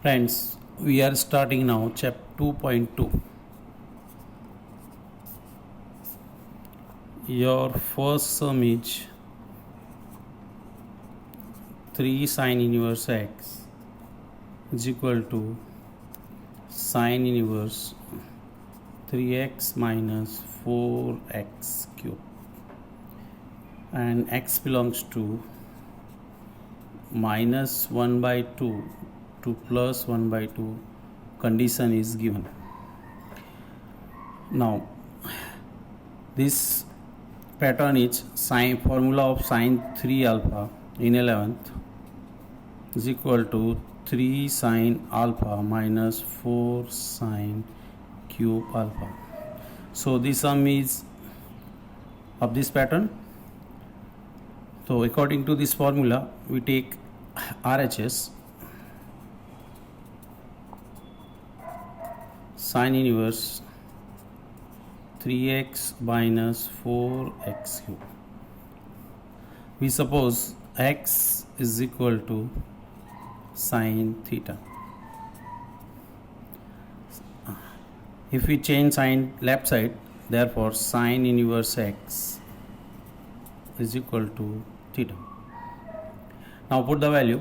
Friends, we are starting now chapter 2.2. Your first sum is 3 sine inverse x is equal to sine inverse 3x minus 4x cube, and x belongs to minus 1 by 2 to plus 1 by 2 condition is given. Now this pattern is sine formula of sine 3 alpha in 11th is equal to 3 sine alpha minus 4 sine cube alpha. So the sum is of this pattern. So according to this formula we take RHS, sine inverse 3x minus 4x cube. We suppose x is equal to sine theta. If we change sine left side, therefore sine inverse x is equal to theta. Now put the value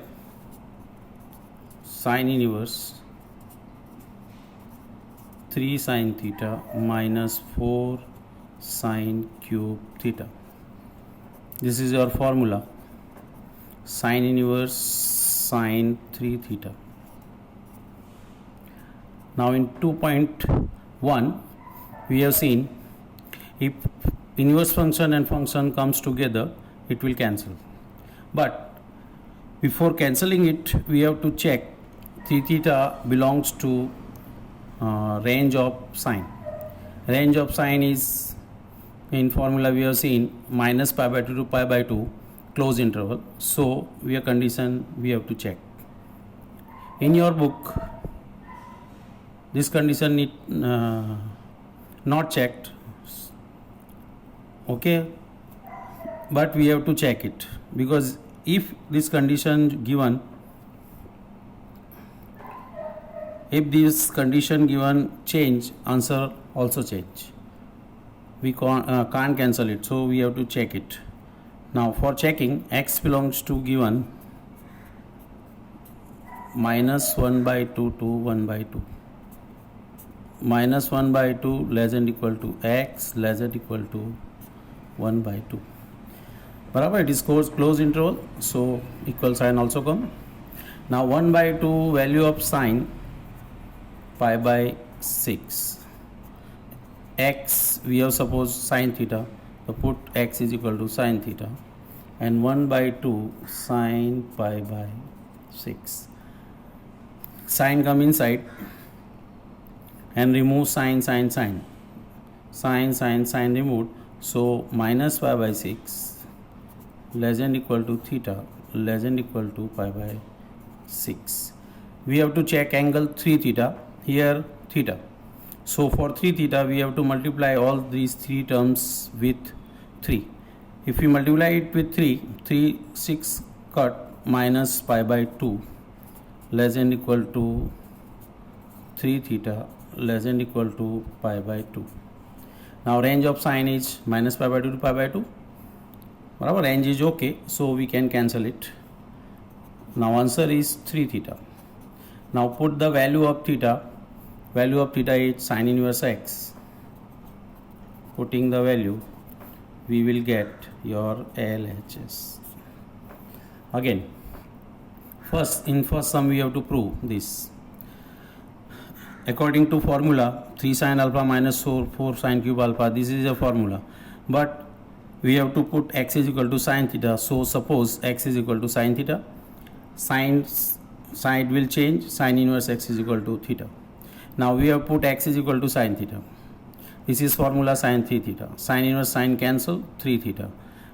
sine inverse 3 sine theta minus 4 sine cube theta. This is your formula, sine inverse sine 3 theta. Now in 2.1 we have seen if inverse function and function comes together it will cancel, but before cancelling it we have to check 3 theta belongs to range of sine. Range of sine is, in formula we have seen, minus pi by 2 to pi by 2 close interval. So we are condition we have to check. In your book this condition need not checked, okay, but we have to check it, because if this condition given, if this condition given change, answer also change. We can't cancel it, so we have to check it. Now for checking, x belongs to given minus 1 by 2 to 1 by 2. Minus 1 by 2 less than equal to x less than equal to 1 by 2. Barabar, it is close interval, so equal sign also come. Now 1 by 2 value of sine pi by 6. X we have supposed sine theta, so put x is equal to sine theta, and 1 by 2 sine pi by 6. Sine come inside and remove sine removed, so minus pi by 6 less than equal to theta less than equal to pi by 6. We have to check angle 3 theta, here theta. So for 3 theta we have to multiply all these 3 terms with 3. If we multiply it with 3, 6 cut, minus pi by 2 less than equal to 3 theta less than equal to pi by 2. Now range of sine is minus pi by 2 to pi by 2. Our range is okay, so we can cancel it. Now answer is 3 theta. Now put the value of theta. Value of theta is sine inverse x. Putting the value, we will get your LHS. Again, in first sum we have to prove this. According to formula 3 sine alpha minus 4 sine cube alpha, this is a formula, but we have to put x is equal to sine theta. So suppose x is equal to sine theta, sine side will change, sine inverse x is equal to theta. Now we have put x is equal to sine theta. This is formula sine 3 theta. Sine inverse sine cancel, 3 theta.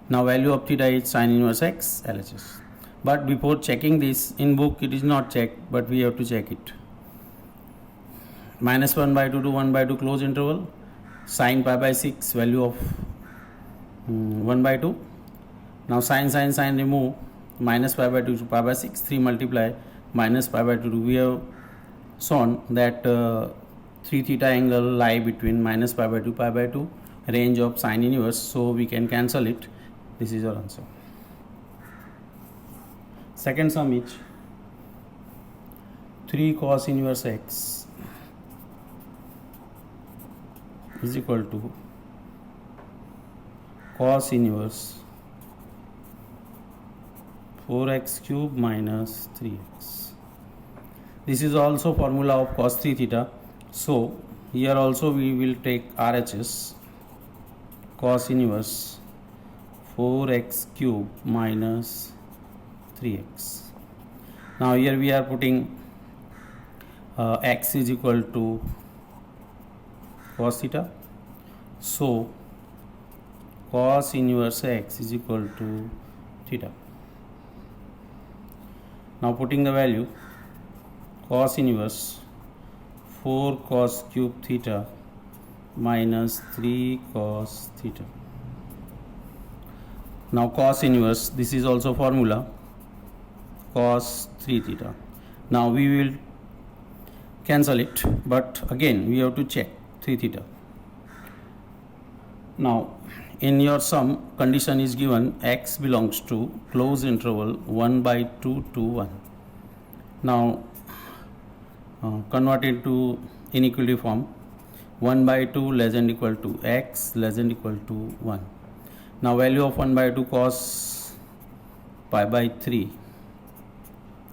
Now value of theta is sine inverse x LHS. But before checking this, in book it is not checked, but we have to check it. Minus 1 by 2 to 1 by 2 close interval, sine pi by 6 value of 1 by 2. Now sine remove, minus pi by 2 to pi by 6, 3 multiply, minus pi by 2. We have shown that 3 theta angle lie between minus pi by 2 range of sine inverse, so we can cancel it. This is our answer. Second sum is 3 cos inverse x is equal to cos inverse 4x cube minus 3x. This is also formula of cos 3 theta. So here also we will take RHS, cos inverse 4x cube minus 3x. Now here we are putting x is equal to cos theta. So cos inverse x is equal to theta. Now putting the value, cos inverse 4 cos cube theta minus 3 cos theta. Now cos inverse, this is also formula, cos 3 theta. Now we will cancel it, but again we have to check 3 theta. Now in your sum, condition is given x belongs to closed interval 1 by 2 to 1. Now convert it to inequality form, 1 by 2 less than equal to x less than equal to 1. Now value of 1 by 2 cos pi by 3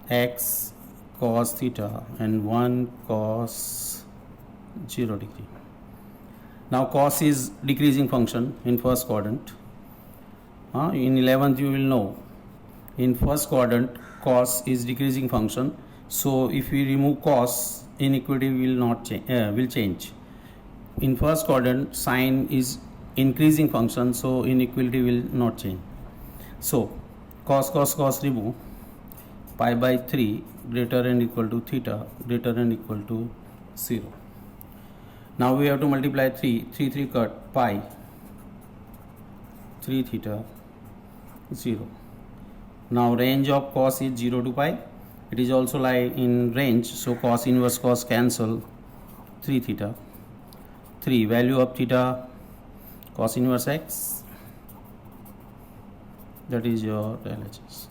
x cos theta and 1 cos 0 degree. Now cos is decreasing function in first quadrant. In 11th you will know, in first quadrant cos is decreasing function. So if we remove cos, inequality will change. In first quadrant sine is increasing function, so inequality will not change. So cos remove, pi by 3 greater than equal to theta greater than equal to 0. Now we have to multiply 3 cut, pi 3 theta 0. Now range of cos is 0 to pi. It is also lie in range, so cos inverse cos cancel, 3 theta 3, value of theta cos inverse x, that is your LHS.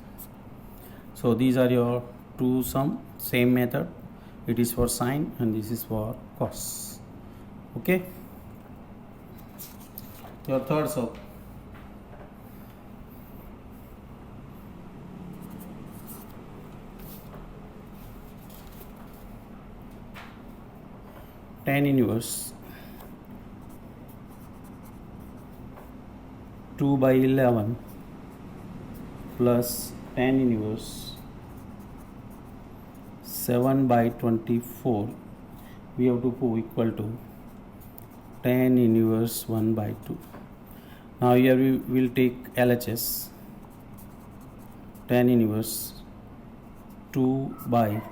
So these are your two sum, same method. It is for sine and this is for cos. Okay, your third sum, tan inverse 2 by 11 plus tan inverse 7 by 24, we have to put equal to tan inverse 1 by 2. Now here we will take LHS, tan inverse 2 by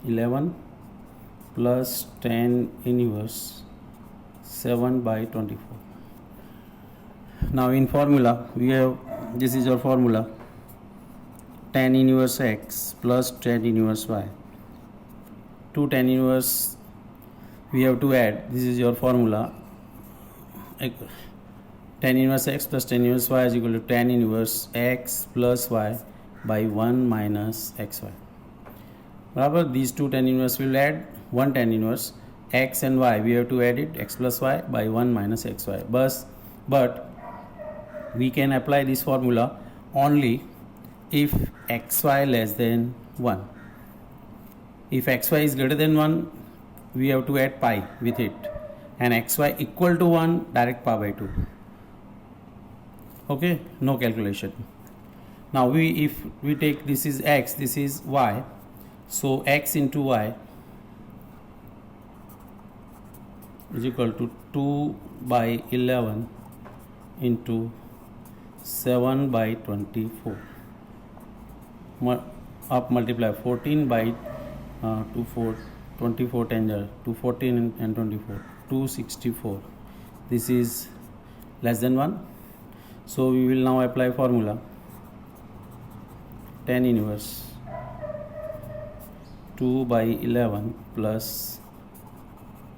11 plus tan inverse 7 by 24. Now in formula we have, this is your formula, tan inverse x plus tan inverse y. To tan inverse we have to add, this is your formula, tan inverse x plus tan inverse y is equal to tan inverse x plus y by 1 minus xy. Barabar, these two tan inverse will add one tan inverse, x and y we have to add it, x plus y by 1 minus xy. But we can apply this formula only if xy less than 1. If xy is greater than 1, we have to add pi with it, and xy equal to 1, direct pi by 2. Okay, no calculation. Now if we take, this is x, this is y, so x into y is equal to 2 by 11 into 7 by 24. Up multiply 14 by 24 10 to 14 and 24, 264. This is less than 1. So we will now apply formula, tan inverse 2 by 11 plus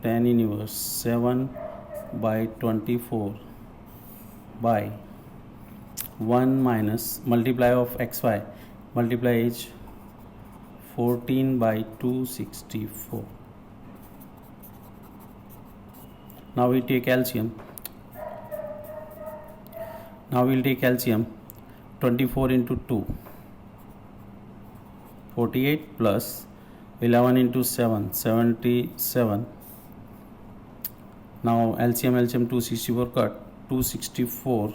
tan inverse 7 by 24 by 1 minus multiply of xy, multiply is 14 by 264. Now we take LCM. Now we'll take LCM. 24 into 2, 48 plus 11 into 7, 77. Now LCM 264 cut, 264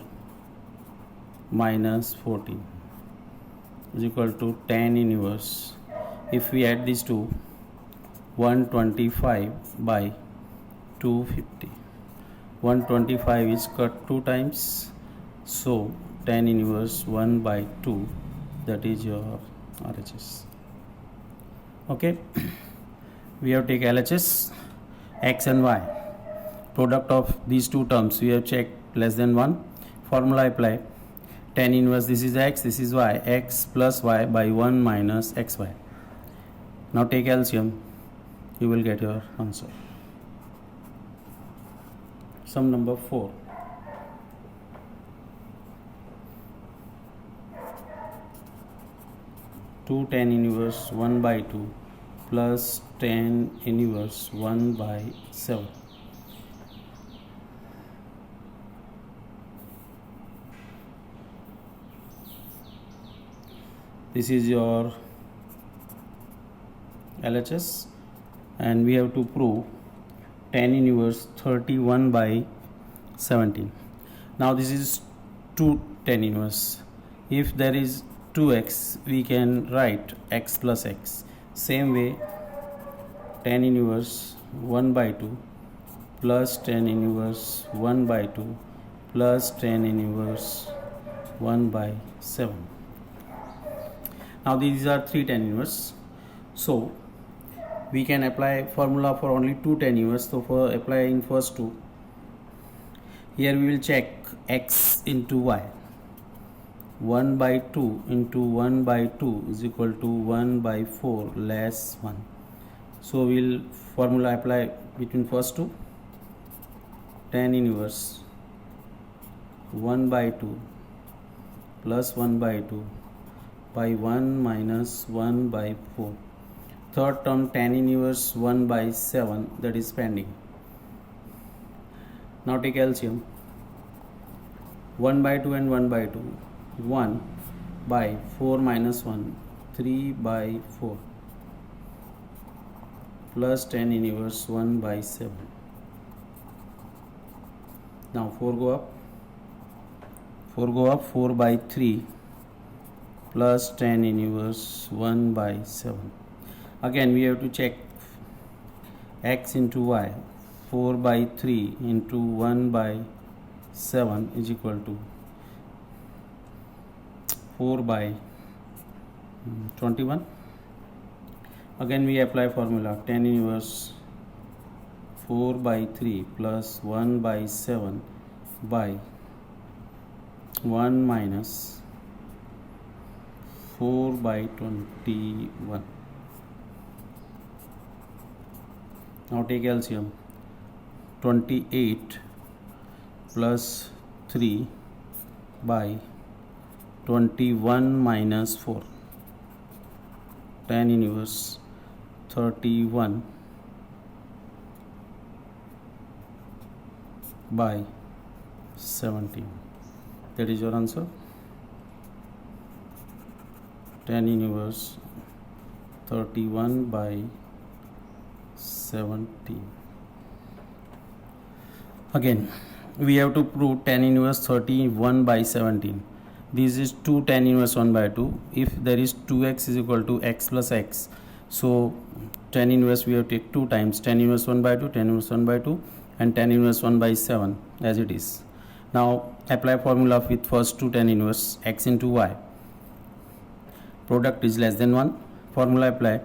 minus 14 is equal to tan inverse. If we add these two, 125 by 250. 125 is cut 2 times, so tan inverse 1 by 2, that is your RHS. Okay, we have take LHS, x and y, product of these two terms we have checked less than 1, formula apply, tan inverse, this is x, this is y, x plus y by 1 minus xy. Now take LCM, you will get your answer. Sum number 4. Two tan inverse 1 by 2 plus tan inverse 1 by 7. This is your LHS, and we have to prove tan inverse 31 by 17. Now this is 2 tan inverse. If there is 2x, we can write x plus x. Same way, tan inverse 1 by 2 plus tan inverse 1 by 2 plus tan inverse 1 by 7. Now these are 3 tan inverse. So we can apply formula for only 2 tan inverse. So for applying first two, here we will check x into y. 1 by 2 into 1 by 2 is equal to 1 by 4 less 1. So we will formula apply between first two. Tan inverse 1 by 2 plus 1 by 2 by 1 minus 1 by 4. Third term tan inverse 1 by 7, that is pending. Now take LCM. 1 by 2 and 1 by 2. 1 by 4 minus 1, 3 by 4 plus tan inverse 1 by 7. Now 4 go up. 4 by 3 plus tan inverse 1 by 7. Again we have to check x into y. 4 by 3 into 1 by 7 is equal to 4 by 21. Again we apply formula, tan inverse 4 by 3 plus 1 by 7 by 1 minus 4 by 21. Now take LCM. 28 plus 3 by 21 minus 4. Tan inverse 31 by 17. That is your answer. Tan inverse 31 by 17. Again we have to prove tan inverse 31 by 17. This is 2 tan inverse 1 by 2. If there is 2x is equal to x plus x, so tan inverse we have to take 2 times, tan inverse 1 by 2, tan inverse 1 by 2 and tan inverse 1 by 7 as it is. Now apply formula with first 2 tan inverse x into y. Product is less than 1. Formula apply,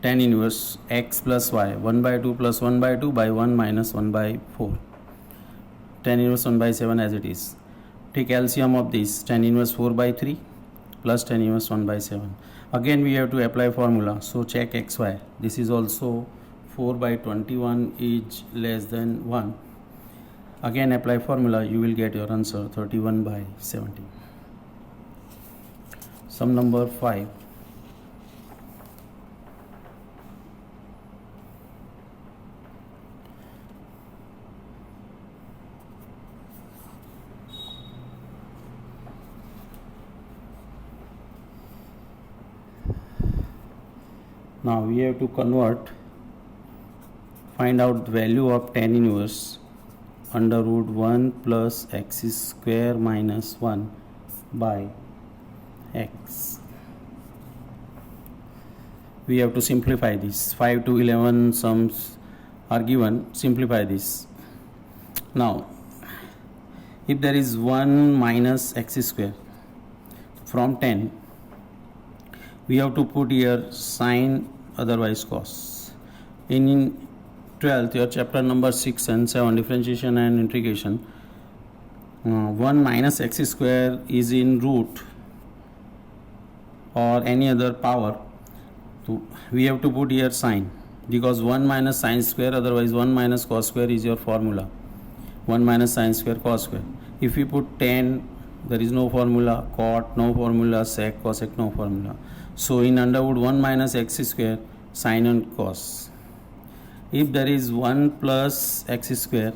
tan inverse x plus y, 1 by 2 plus 1 by 2 by 1 minus 1 by 4. Tan inverse 1 by 7 as it is. Take LCM of this, tan inverse 4 by 3 plus tan inverse 1 by 7. Again we have to apply formula, so check xy. This is also 4 by 21 is less than 1. Again apply formula, you will get your answer 31 by 70. Sum number 5. Now we have to find out the value of tan inverse under root 1 plus x square minus 1 by x. We have to simplify this. 5 to 11 sums are given. Simplify this. Now if there is 1 minus x square from 10, we have to put here sine, otherwise cos. In 12th, your chapter number 6 and 7, differentiation and integration, 1 minus x square is in root or any other power. So we have to put here sine, because 1 minus sine square, otherwise 1 minus cos square is your formula. 1 minus sine square cos square. If we put 10, there is no formula. Cot, no formula. Sec, cosec, no formula. So in under root 1 minus x square, sine and cos. If there is 1 plus x square,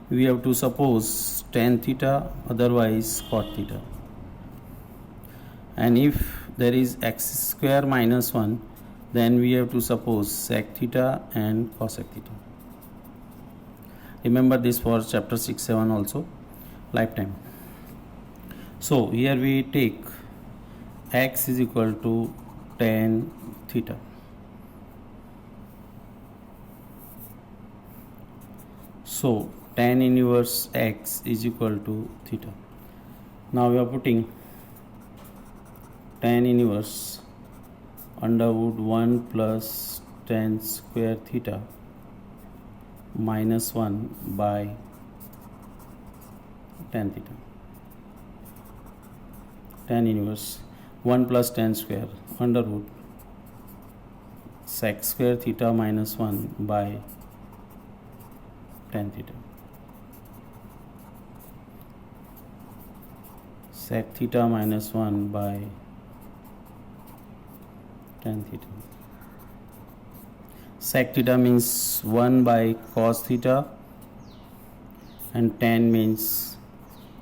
we have to suppose tan theta, otherwise cot theta. And if there is x square minus 1, then we have to suppose sec theta and cosec theta. Remember this for chapter 6, 7 also, lifetime. So here we take x is equal to tan theta. So tan inverse x is equal to theta. Now we are putting tan inverse under root 1 plus tan square theta minus 1 by tan theta. Tan inverse 1 plus tan square under root sec square theta minus 1 by tan theta. Sec theta minus 1 by tan theta. Sec theta means 1 by cos theta and tan means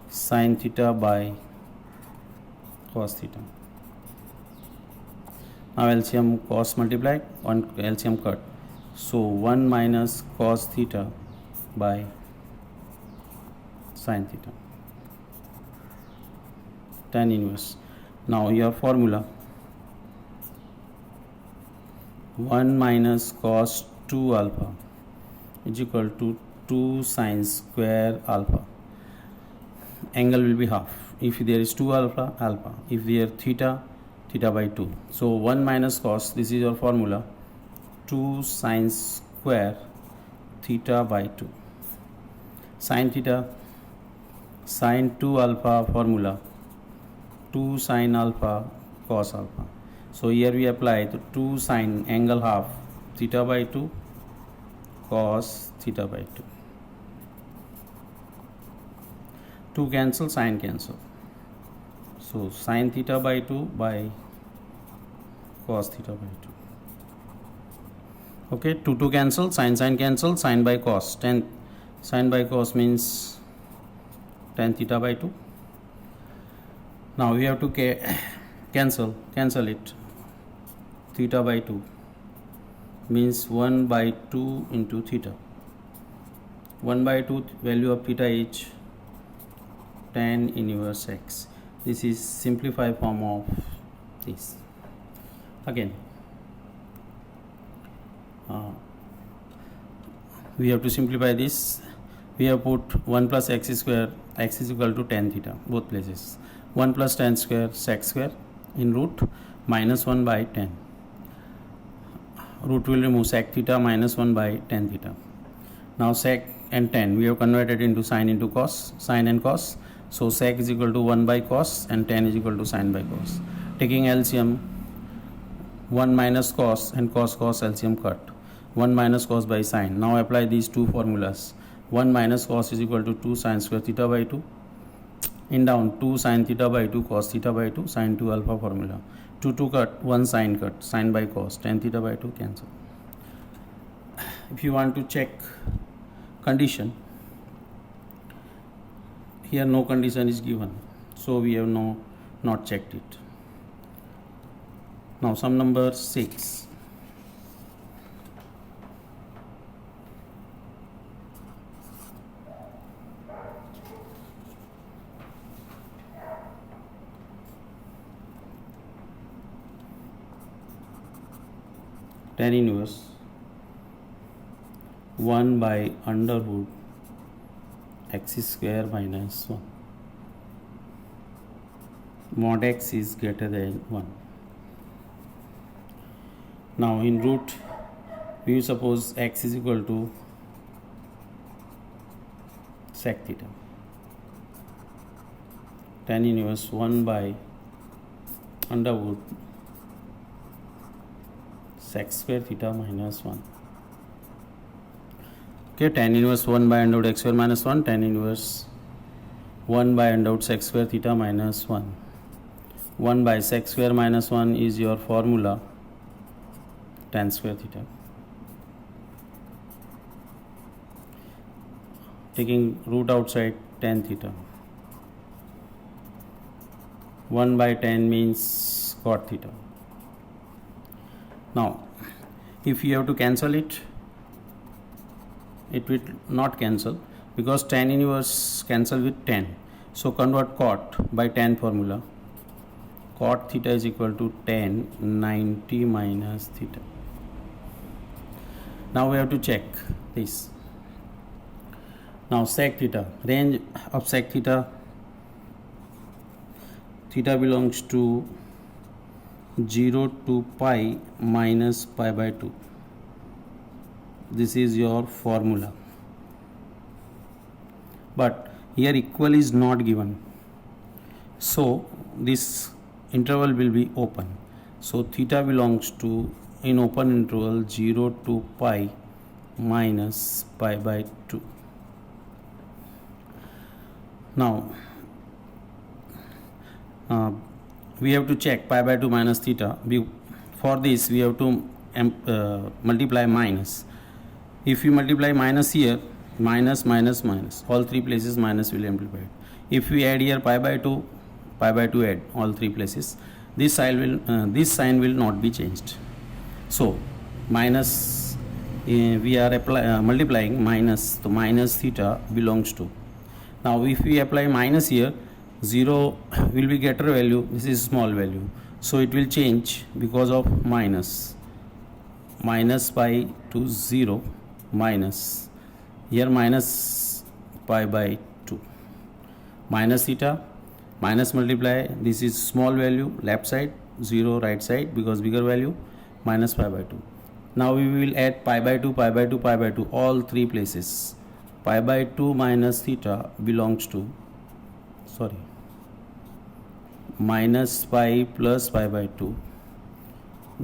sin theta by cos theta. Now LCM cos multiplied, 1 LCM cut. So 1 minus cos theta by sin theta. Tan inverse. Now your formula, 1 minus cos 2 alpha is equal to 2 sin square alpha. Angle will be half. If there is 2 alpha, alpha. If there theta, theta by 2. So 1 minus cos, this is your formula, 2 sin square theta by 2. Sin theta, sin 2 alpha formula, 2 sin alpha cos alpha. So here we apply the 2 sin angle half theta by 2 cos theta by 2. 2 cancel, sin cancel. So sin theta by 2 by cos theta by 2. Okay, 2 cancel, sin cancel, sin by cos. Sin by cos means tan theta by 2. Now we have to cancel it. Theta by 2 means 1 by 2 into theta. 1 by 2 value of theta is tan inverse x. This is simplified form of this. Again, we have to simplify this. We have put 1 plus x square, x is equal to tan theta, both places. 1 plus tan square, sec square in root minus 1 by tan. Root will remove, sec theta minus 1 by tan theta. Now sec and tan we have converted into sin into cos, sin and cos. So sec is equal to 1 by cos and tan is equal to sin by cos. Taking LCM, 1 minus cos and cos LCM cut, 1 minus cos by sine. Now apply these two formulas. 1 minus cos is equal to 2 sine square theta by 2, in down 2 sine theta by 2 cos theta by 2 sine 2 alpha formula. 2 cut, 1 sine cut, sine by cos, tan theta by 2 cancel. If you want to check condition, here no condition is given, so we have not checked it. Now sum number 6. Tan inverse 1 by under root x square minus 1 mod x is greater than 1. Now in root we suppose x is equal to sec theta. Tan inverse 1 by under root sec square theta minus 1. Okay, tan inverse 1 by under root x square minus 1, tan inverse 1 by under root sec square theta minus 1. 1 by sec square minus 1 is your formula, tan square theta. Taking root outside, tan theta. 1 by tan means cot theta. Now if you have to cancel it, it will not cancel because tan inverse cancel with tan. So convert cot by tan formula. Cot theta is equal to tan 90 minus theta. Now we have to check this. Now sec theta, range of sec theta, theta belongs to 0 to pi minus pi by 2. This is your formula, but here equal is not given, so this interval will be open. So theta belongs to, in open interval, 0 to pi minus pi by 2. Now we have to check pi by 2 minus theta. For this we have to multiply minus. If you multiply minus here, minus minus minus, all three places minus will amplify. If we add here pi by 2 add all three places, this sign will not be changed. So minus, we are multiplying minus, so minus theta belongs to. Now if we apply minus here, 0 will be greater value, this is small value, so it will change because of minus pi to 0 minus, here minus pi by 2, minus theta, minus multiply, this is small value left side, 0 right side because bigger value, minus pi by 2. Now we will add pi by 2 all three places. Pi by 2 minus theta belongs to, minus pi plus pi by 2,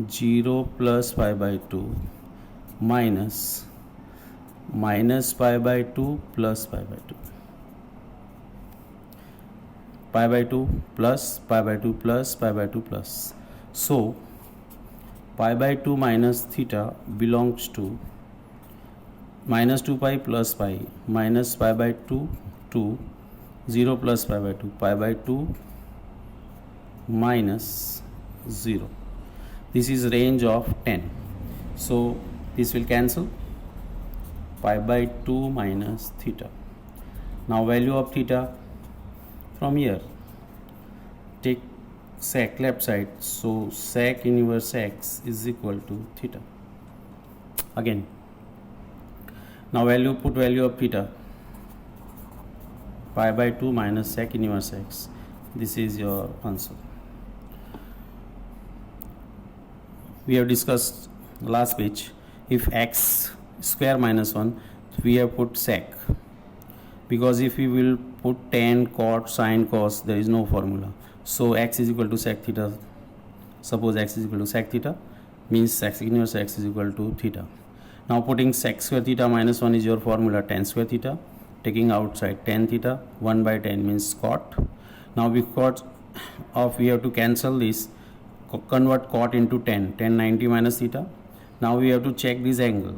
0 plus pi by 2 minus pi by 2 plus pi by 2, pi by 2 plus pi by 2 plus pi by 2 plus. So pi by 2 minus theta belongs to minus 2 pi plus pi minus pi by 2 to 0 plus pi by 2 minus 0. This is range of 10. So this will cancel, pi by 2 minus theta. Now value of theta from here, take sec left side, so sec inverse x is equal to theta. Again, now put value of theta, pi by 2 minus sec inverse x. This is your answer. We have discussed last page, if x square minus 1, we have put sec, because if we will put tan, cot, sine, cos, there is no formula. So x is equal to sec theta suppose x is equal to sec theta, means sec inverse x is equal to theta. Now putting sec square theta minus 1 is your formula, tan square theta, taking outside tan theta, 1 by 10 means cot. Now because of we have to cancel this, convert cot into tan 90 minus theta. Now we have to check this angle.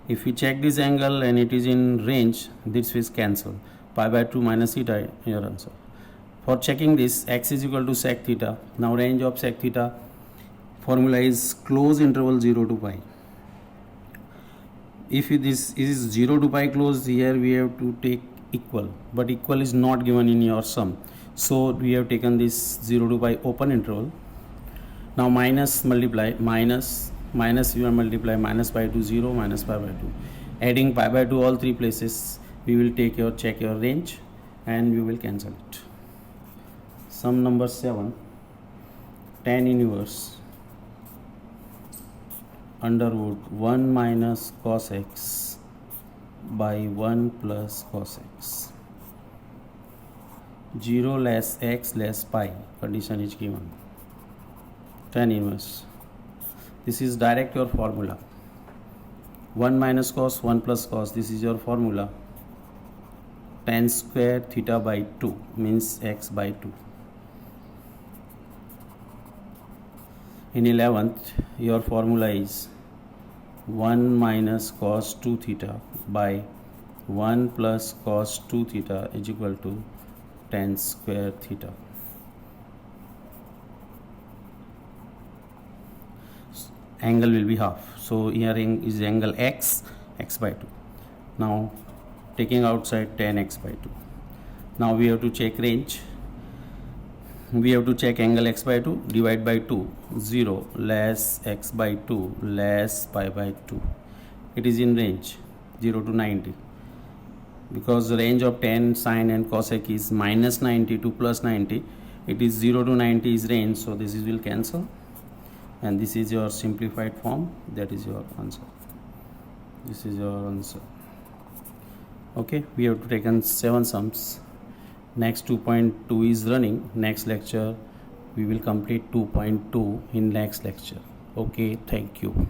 If we check this angle and it is in range, this is cancel, pi by 2 minus theta, your answer. For checking this, x is equal to sec theta. Now range of sec theta formula is close interval 0 to pi. If this is 0 to pi close, here we have to take equal, but equal is not given in your sum, so we have taken this 0 to pi open interval. Now minus multiply, minus you will multiply minus pi to 0 minus pi by 2, adding pi by 2 all three places. We will take your check your range and we will cancel it. Sum number 7, tan inverse under root 1 minus cos x by 1 plus cos x, 0 less x less pi, condition is given. Tan inverse, this is direct your formula, 1 minus cos 1 plus cos, this is your formula, tan square theta by 2 means x by 2. In 11th, your formula is 1 minus cos 2 theta by 1 plus cos 2 theta is equal to tan square theta. Angle will be half, so here is angle x by 2. Now taking outside tan x by 2. Now we have to check range. We have to check angle x by 2, divide by 2, 0 less x by 2 less pi by 2. It is in range 0 to 90, because the range of tan, sine and cosec is minus 90 to plus 90. It is 0 to 90 is range, so this will cancel, and this is your simplified form. That is your answer. This is your answer. Okay, we have to take 7 sums. Next 2.2 is running. Next lecture we will complete 2.2 in next lecture. Okay, thank you.